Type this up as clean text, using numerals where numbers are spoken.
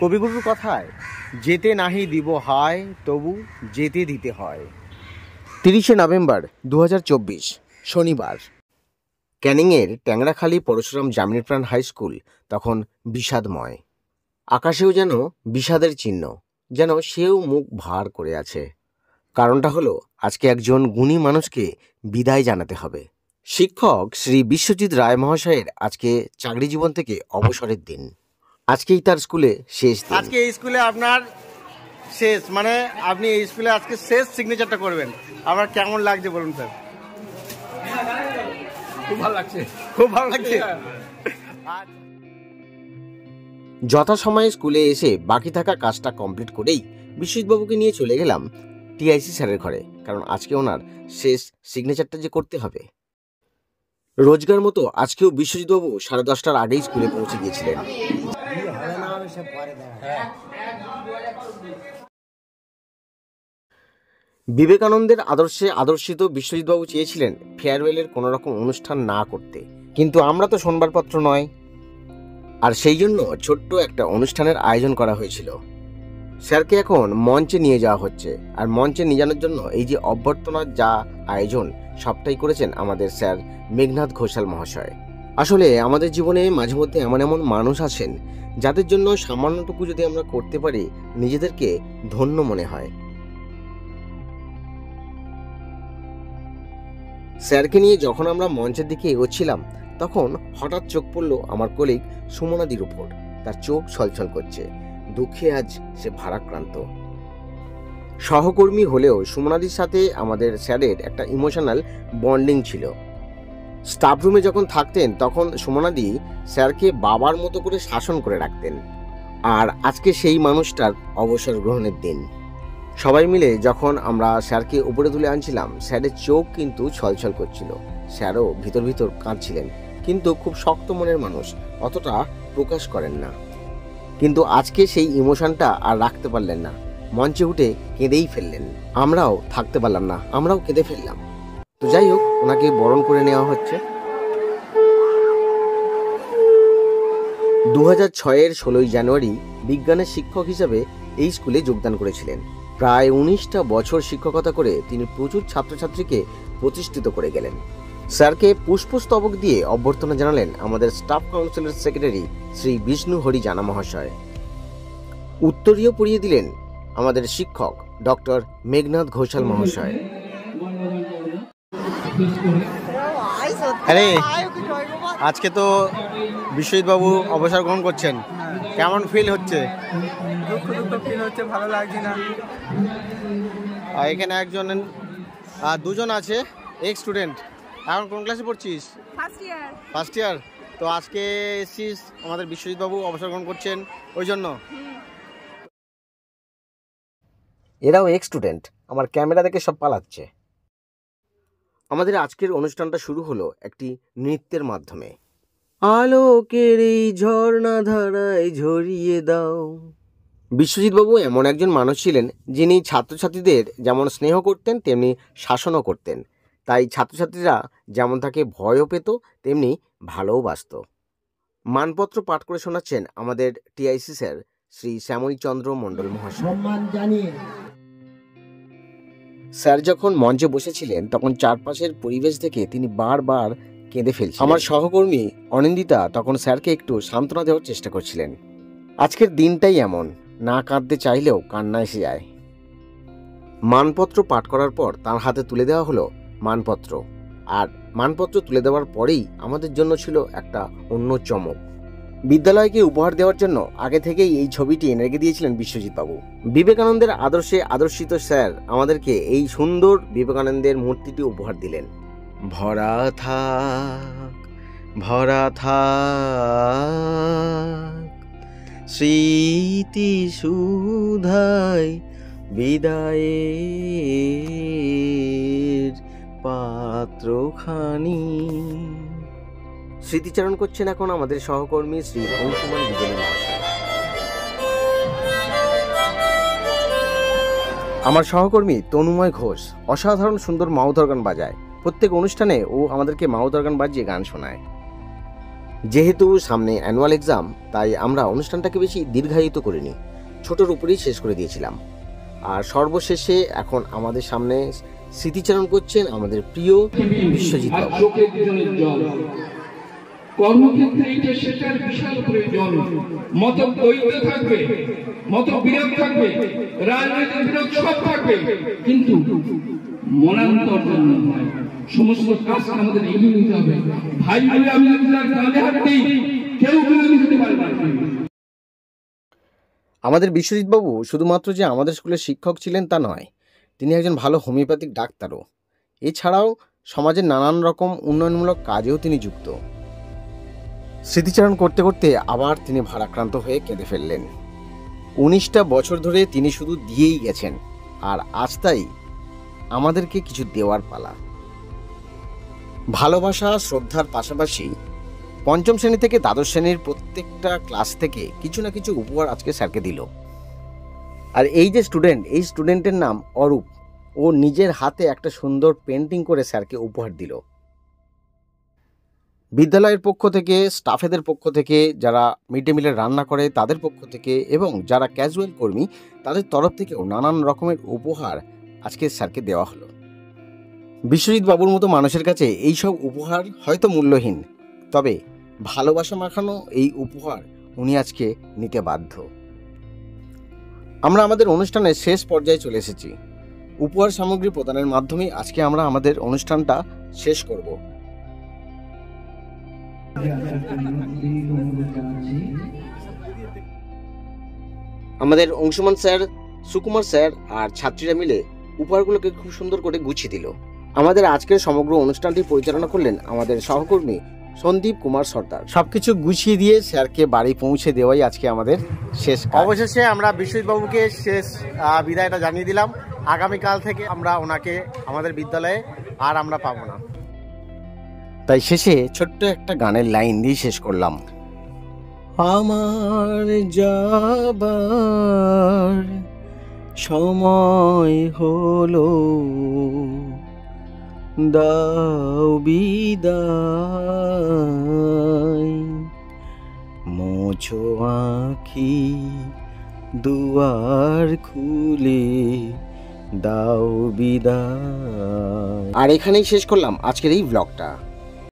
কবিগুরুর কথায় যেতে নাহি দিব হায় তবু যেতে দিতে হয়। 30শে নভেম্বর 2024 শনিবার। ক্যানিংয়ের ট্যাংরাখালী পরশুরাম জামিনীপ্রাণ হাই স্কুল তখন বিষাদময়। আকাশেও যেন বিষাদের চিহ্ন, যেন সেও মুখ ভার করে আছে। কারণটা হলো আজকে একজন গুণী মানুষকে বিদায় জানাতে হবে। শিক্ষক শ্রী বিশ্বজিৎ রায় মহাশয়ের আজকে চাকরি জীবন থেকে অবসরের দিন। আজকেই তার স্কুলে শেষ দিন। আজকে এই স্কুলে আপনার শেষ, মানে আপনি এই স্কুলে আজকে শেষ সিগনেচারটা করবেন। আপনার কেমন লাগছে বলুন স্যার? খুব ভালো লাগছে, খুব ভালো লাগছে। যথাসময়ে স্কুলে এসে বাকি থাকা কাজটা কমপ্লিট করেই বিশ্বজিৎবাবুকে নিয়ে চলে গেলাম টিআইসি স্যারের ঘরে, কারণ আজকে ওনার শেষ সিগনেচারটা যে করতে হবে। রোজগার মতো আজকেও বিশ্বজিৎবাবু 10:30টার আগেই স্কুলে পৌঁছে গিয়েছিলেন। বিবেকানন্দের আদর্শে আদর্শিত বিশ্বজিৎবাবু চেয়েছিলেন ফেয়ারওয়েলের কোনো রকম অনুষ্ঠান না করতে, কিন্তু আমরা তো সংবাদপত্র নয়, আর সেই জন্য ছোট্ট একটা অনুষ্ঠানের আয়োজন করা হয়েছিল। স্যারকে এখন মঞ্চে নিয়ে যাওয়া হচ্ছে, আর মঞ্চে নিয়ে যাওয়ার জন্য এই যে অভ্যর্থনার যা আয়োজন সবটাই করেছেন আমাদের স্যার মেঘনাদ ঘোষাল মহাশয়। আসলে আমাদের জীবনে মাঝে মধ্যে এমন এমন মানুষ আছেন যাদের জন্য সামান্যটুকু যদি আমরা করতে পারি নিজেদেরকে ধন্য মনে হয়। স্যারকে নিয়ে যখন আমরা মঞ্চের দিকে এগোচ্ছিলাম তখন হঠাৎ চোখ পড়ল আমার কলিগ সুমনাদির উপর। তার চোখ ছলছল করছে, দুঃখে আজ সে ভারাক্রান্ত। সহকর্মী হলেও সুমনাদির সাথে আমাদের স্যারের একটা ইমোশনাল বন্ডিং ছিল। স্টাফ রুমে যখন থাকতেন তখন সুমনাদি স্যারকে বাবার মতো করে শাসন করে রাখতেন, আর আজকে সেই মানুষটার অবসর গ্রহণের দিন। সবাই মিলে যখন আমরা স্যারকে উপরে তুলে আনছিলাম স্যারের চোখ কিন্তু ছলছল করছিল, স্যারও ভিতর ভিতর কাঁদছিলেন, কিন্তু খুব শক্ত মনের মানুষ, অতটা প্রকাশ করেন না। কিন্তু আজকে সেই ইমোশনটা আর রাখতে পারলেন না, মঞ্চে উঠে কেঁদেই ফেললেন। আমরাও থাকতে পারলাম না, আমরাও কেঁদে ফেললাম। তো যাই হোক, ওনাকে বরণ করে নেওয়া হচ্ছে। 2006-এর 16ই জানুয়ারি বিজ্ঞানের শিক্ষক হিসেবে এই স্কুলে যোগদান করেছিলেন। প্রায় 19টা বছর শিক্ষকতা করে তিনি প্রচুর ছাত্রছাত্রীকে প্রতিষ্ঠিত করে গেলেন। স্যারকে পুষ্পস্তবক দিয়ে অভ্যর্থনা জানালেন আমাদের স্টাফ কাউন্সিলের সেক্রেটারি শ্রী বিষ্ণু হরি জানা মহাশয়। উত্তরীয় পরিয়ে দিলেন আমাদের শিক্ষক ডক্টর মেঘনাদ ঘোষাল মহাশয়। আরে আজকে তো বিশ্বজিৎবাবু অবসর গ্রহণ করছেন, কেমন ফিল হচ্ছে? দুঃখ ফিল হচ্ছে, ভালো লাগছে না। আর এখানে দুজন আছে এক্স স্টুডেন্ট। এখন কোন ক্লাসে পড়ছিস? First year. তো আজকে এসছিস আমাদের বিশ্বজিৎবাবু অবসর গ্রহণ করছেন ওই জন্য? এরাও এক্স স্টুডেন্ট, আমার ক্যামেরা দেখে সব পালাচ্ছে। আমাদের আজকের অনুষ্ঠানটা শুরু হলো একটি নৃত্যের মাধ্যমে। আলোকের এই ঝর্ণা ধারায় ঝরিয়ে দাও। বিশ্বজিৎবাবু এমন একজন মানুষ ছিলেন যিনি ছাত্রছাত্রীদের যেমন স্নেহ করতেন তেমনি শাসনও করতেন। তাই ছাত্রছাত্রীরা যেমন তাকে ভয়ও পেত তেমনি ভালোবাসত। মানপত্র পাঠ করে শোনাচ্ছেন আমাদের টিআইসি স্যার শ্রী শ্যামলচন্দ্র মণ্ডল মহাশয়। স্যার যখন মঞ্চে বসেছিলেন তখন চারপাশের পরিবেশ দেখে তিনি বারবার কেঁদে ফেলছিলেন। আমার সহকর্মী অনিন্দিতা তখন স্যারকে একটু সান্ত্বনা দেওয়ার চেষ্টা করছিলেন। আজকের দিনটাই এমন, না কাঁদতে চাইলেও কান্না এসে যায়। মানপত্র পাঠ করার পর তার হাতে তুলে দেওয়া হলো মানপত্র, আর মানপত্র তুলে দেওয়ার পরেই আমাদের জন্য ছিল একটা অন্য চমক। বিদ্যালয়কে উপহার দেওয়ার জন্য আগে থেকেই এই ছবিটি এনে রেখে দিয়েছিলেন বিশ্বজিৎবাবু। বিবেকানন্দের আদর্শে আদর্শিত স্যার আমাদেরকে এই সুন্দর বিবেকানন্দের মূর্তিটি উপহার দিলেন। ভরা থাক ভরা থাক স্মৃতি সুধায় বিদায়ের পাত্রখানি। স্মৃতিচারণ করছেন এখন আমাদের সহকর্মী শ্রী অংশুমান বিজলী মহাশয়। আমার সহকর্মী তনুময় ঘোষ অসাধারণ সুন্দর মাউথ অর্গান বাজায়। প্রত্যেক অনুষ্ঠানে ও আমাদেরকে মাউথ অর্গান বাজিয়ে গান শোনায়। যেহেতু সামনে অ্যানুয়াল এক্সাম, তাই আমরা অনুষ্ঠানটাকে বেশি দীর্ঘায়িত করিনি, ছোটোর উপরেই শেষ করে দিয়েছিলাম। আর সর্বশেষে এখন আমাদের সামনে স্মৃতিচারণ করছেন আমাদের প্রিয় বিশ্বজিৎ বাবু। কর্মক্ষেত্রে এটা শেখার বিশাল প্রয়োজন। মতদ্বৈত থাকবে, মতবিরোধ থাকবে, রাজনৈতিক বিরোধ সব থাকবে, কিন্তু মনান্তর নয়। সমস্ত কাজটা আমাদের এগিয়ে নিতে হবে। ভাই ভাই আমি গালে হাত দিই, কেউ বিরোধী হতে পারে না। আমাদের বিশ্বজিৎ বাবু শুধুমাত্র যে আমাদের স্কুলের শিক্ষক ছিলেন তা নয়, তিনি একজন ভালো হোমিওপ্যাথিক ডাক্তারও। এছাড়াও সমাজের নানান রকম উন্নয়নমূলক কাজেও তিনি যুক্ত। স্মৃতিচারণ করতে করতে আবার তিনি ভারাক্রান্ত হয়ে কেঁদে ফেললেন। 19টা বছর ধরে তিনি শুধু দিয়েই গেছেন, আর আজ তাই আমাদেরকে কিছু দেওয়ার পালা। ভালোবাসা শ্রদ্ধার পাশাপাশি পঞ্চম শ্রেণী থেকে দ্বাদশ শ্রেণীর প্রত্যেকটা ক্লাস থেকে কিছু না কিছু উপহার আজকে স্যারকে দিল। আর এই যে স্টুডেন্ট, এই স্টুডেন্টের নাম অরূপ। ও নিজের হাতে একটা সুন্দর পেন্টিং করে স্যারকে উপহার দিল। বিদ্যালয়ের পক্ষ থেকে, স্টাফেদের পক্ষ থেকে, যারা মিড ডে মিলে রান্না করে তাদের পক্ষ থেকে, এবং যারা ক্যাজুয়াল কর্মী তাদের তরফ থেকেও নানান রকমের উপহার আজকে স্যারকে দেওয়া হলো। বিশ্বজিৎ বাবুর মতো মানুষের কাছে এইসব উপহার হয়তো মূল্যহীন, তবে ভালোবাসা মাখানো এই উপহার উনি আজকে নিতে বাধ্য। আমরা আমাদের অনুষ্ঠানের শেষ পর্যায়ে চলে এসেছি। উপহার সামগ্রী প্রদানের মাধ্যমে আজকে আমরা আমাদের অনুষ্ঠানটা শেষ করব। আমাদের অংশুমান স্যার, সুকুমার স্যার আর ছাত্রীরা মিলে উপহারগুলোকে খুব সুন্দর করে গুছিয়ে দিল। আমাদের আজকের সমগ্র অনুষ্ঠানটি পরিচালনা করলেন আমাদের সহকর্মী সন্দীপ কুমার সর্দার। সবকিছু গুছিয়ে দিয়ে স্যারকে বাড়ি পৌঁছে দেওয়াই আজকে আমাদের শেষ কাজ। অবশেষে আমরা বিশ্বজিৎ বাবুকে শেষ বিদায়টা জানিয়ে দিলাম। আগামীকাল থেকে আমরা ওনাকে আমাদের বিদ্যালয়ে আর আমরা পাবো না। তাই শেষে ছোট্ট একটা গানের লাইন দিয়ে শেষ করলাম। আমার যাবার সময় হলো, দাও বিদায়, মোছো আঁখি দুয়ার খুলে দাও বিদায়। আর এখানেই শেষ করলাম আজকের এই ব্লগটা।